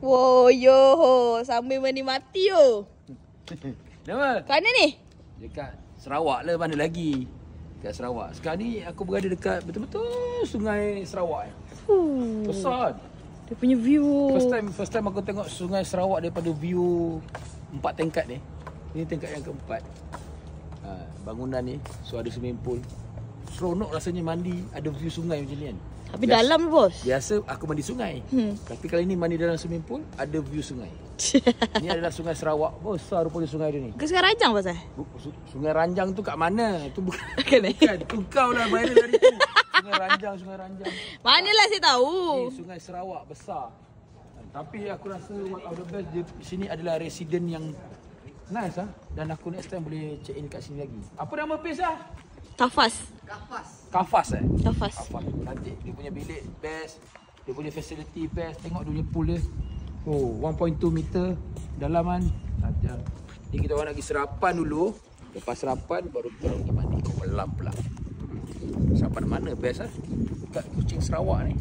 Wow, yo, sambil menikmati yo. Nama? Kat mana ni? Dekat Sarawak lah, mana lagi? Dekat Sarawak. Sekarang ni aku berada dekat betul-betul Sungai Sarawak. Besar. Dia punya view. First time aku tengok Sungai Sarawak daripada view 4 tingkat ni. Ini tingkat yang keempat. Bangunan ni, so ada swimming pool. Seronok rasanya mandi, ada view sungai macam ni kan. Tapi dalam bos. Biasa aku mandi sungai. Tapi kali ni mandi dalam swimming pool, ada view sungai. Ni adalah Sungai Sarawak. Besar rupanya sungai dia ni. Ke Sungai Ranjang pasal? Sungai Ranjang tu kat mana? Itu bukan. Tu kau lah viral dari tu. Sungai Ranjang. Manalah saya tahu. Ni Sungai Sarawak besar. Tapi aku rasa one of the best di sini adalah resident yang nice dan aku next time boleh check in kat sini lagi. Apa nama place lah? Kafas. Kafas. Kafas. Nanti dia punya bilik best. Dia punya facility best. Tengok dia punya pool dia. Oh, 1.2 meter dalaman. Ajar. Ni kita orang nak pergi sarapan dulu. Lepas sarapan baru kita pergi mandi. Kau melam pula. Sarapan mana best Dekat Kuching Sarawak ni.